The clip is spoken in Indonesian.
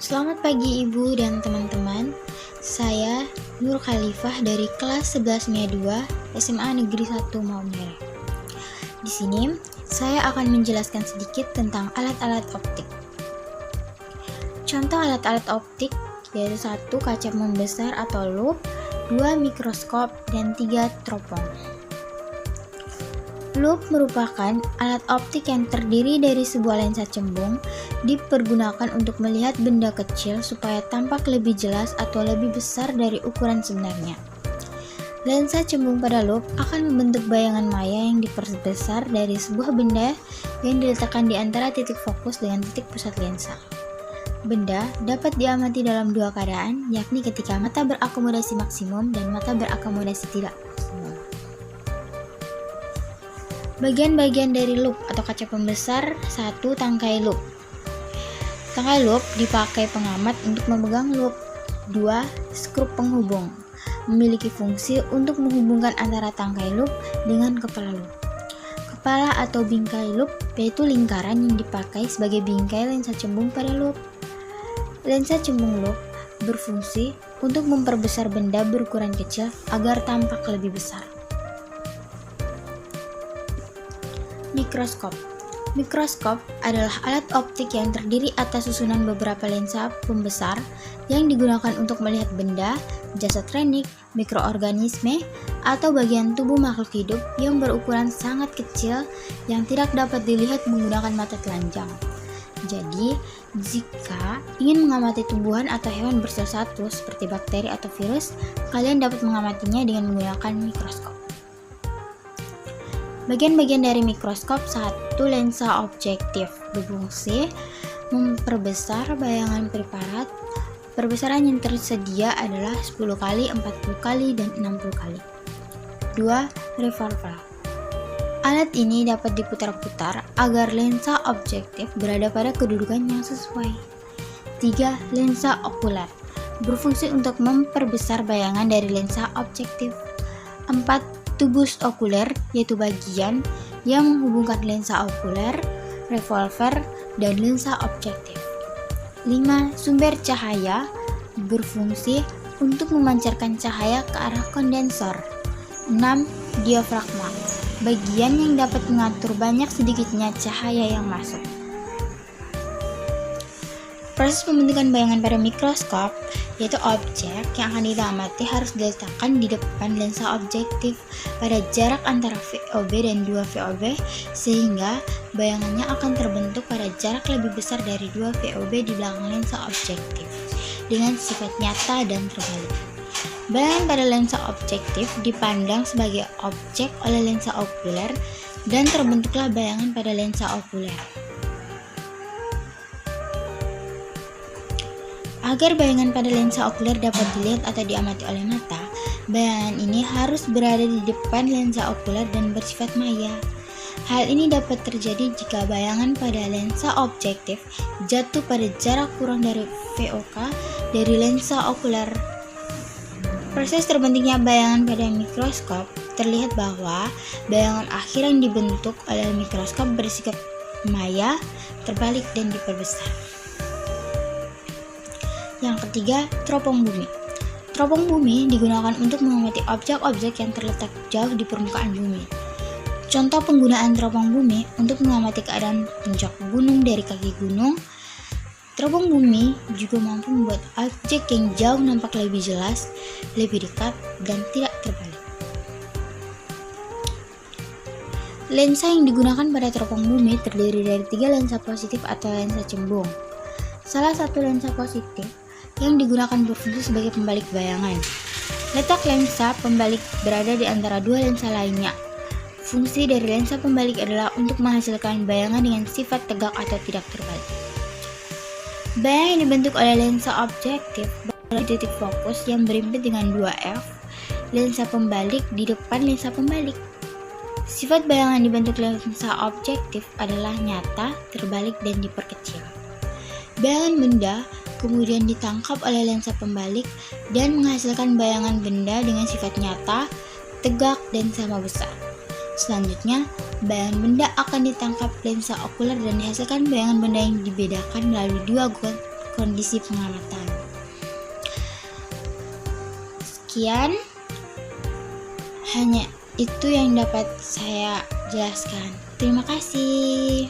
Selamat pagi Ibu dan teman-teman. Saya Nur Khalifah dari kelas 11 2 SMA Negeri 1 Maumere. Di sini saya akan menjelaskan sedikit tentang alat-alat optik. Contoh alat-alat optik yaitu 1 kaca membesar atau loupe, 2 mikroskop, dan 3 teropong. Loupe merupakan alat optik yang terdiri dari sebuah lensa cembung dipergunakan untuk melihat benda kecil supaya tampak lebih jelas atau lebih besar dari ukuran sebenarnya. Lensa cembung pada loupe akan membentuk bayangan maya yang diperbesar dari sebuah benda yang diletakkan di antara titik fokus dengan titik pusat lensa. Benda dapat diamati dalam dua keadaan, yakni ketika mata berakomodasi maksimum dan mata berakomodasi tidak maksimum. Bagian-bagian dari loupe atau kaca pembesar. 1. Tangkai loupe. Tangkai loupe dipakai pengamat untuk memegang loupe. 2. Skrup penghubung. Memiliki fungsi untuk menghubungkan antara tangkai loupe dengan kepala loupe. Kepala atau bingkai loupe yaitu lingkaran yang dipakai sebagai bingkai lensa cembung pada loupe. Lensa cembung loupe berfungsi untuk memperbesar benda berukuran kecil agar tampak lebih besar. Mikroskop. Mikroskop adalah alat optik yang terdiri atas susunan beberapa lensa pembesar yang digunakan untuk melihat benda, jasad renik, mikroorganisme, atau bagian tubuh makhluk hidup yang berukuran sangat kecil yang tidak dapat dilihat menggunakan mata telanjang. Jadi, jika ingin mengamati tumbuhan atau hewan bersel satu seperti bakteri atau virus, kalian dapat mengamatinya dengan menggunakan mikroskop. Bagian-bagian dari mikroskop. 1. Lensa objektif berfungsi memperbesar bayangan preparat. Perbesaran yang tersedia adalah 10 kali, 40 kali, dan 60 kali. 2. Revolver. Alat ini dapat diputar-putar agar lensa objektif berada pada kedudukan yang sesuai. 3. Lensa okuler berfungsi untuk memperbesar bayangan dari lensa objektif. 4. Tubus okuler yaitu bagian yang menghubungkan lensa okuler, revolver, dan lensa objektif. 5. Sumber cahaya berfungsi untuk memancarkan cahaya ke arah kondensor. 6. Diafragma, bagian yang dapat mengatur banyak sedikitnya cahaya yang masuk. Proses pembentukan bayangan pada mikroskop yaitu objek yang akan diamati harus diletakkan di depan lensa objektif pada jarak antara VOB dan 2 VOB sehingga bayangannya akan terbentuk pada jarak lebih besar dari 2 VOB di belakang lensa objektif dengan sifat nyata dan terbalik. Bayangan pada lensa objektif dipandang sebagai objek oleh lensa okuler dan terbentuklah bayangan pada lensa okuler. Agar bayangan pada lensa okuler dapat dilihat atau diamati oleh mata, bayangan ini harus berada di depan lensa okuler dan bersifat maya. Hal ini dapat terjadi jika bayangan pada lensa objektif jatuh pada jarak kurang dari VOK dari lensa okuler. Proses terbentuknya bayangan pada mikroskop terlihat bahwa bayangan akhir yang dibentuk oleh mikroskop bersikap maya, terbalik, dan diperbesar. Yang ketiga, teropong bumi. Teropong bumi digunakan untuk mengamati objek-objek yang terletak jauh di permukaan bumi. Contoh penggunaan teropong bumi untuk mengamati keadaan puncak gunung dari kaki gunung. Teropong bumi juga mampu membuat objek yang jauh nampak lebih jelas, lebih dekat, dan tidak terbalik. Lensa yang digunakan pada teropong bumi terdiri dari 3 lensa positif atau lensa cembung. Salah satu lensa positif yang digunakan berfungsi sebagai pembalik bayangan. Letak lensa pembalik berada di antara 2 lensa lainnya. Fungsi dari lensa pembalik adalah untuk menghasilkan bayangan dengan sifat tegak atau tidak terbalik. Bayangan yang dibentuk oleh lensa objektif berada di titik fokus yang berimpit dengan 2F, lensa pembalik di depan lensa pembalik. Sifat bayangan dibentuk lensa objektif adalah nyata, terbalik, dan diperkecil. Bayangan benda kemudian ditangkap oleh lensa pembalik dan menghasilkan bayangan benda dengan sifat nyata, tegak, dan sama besar. Selanjutnya, bayangan benda akan ditangkap lensa okuler dan dihasilkan bayangan benda yang dibedakan melalui 2 kondisi pengamatan. Sekian, hanya itu yang dapat saya jelaskan. Terima kasih.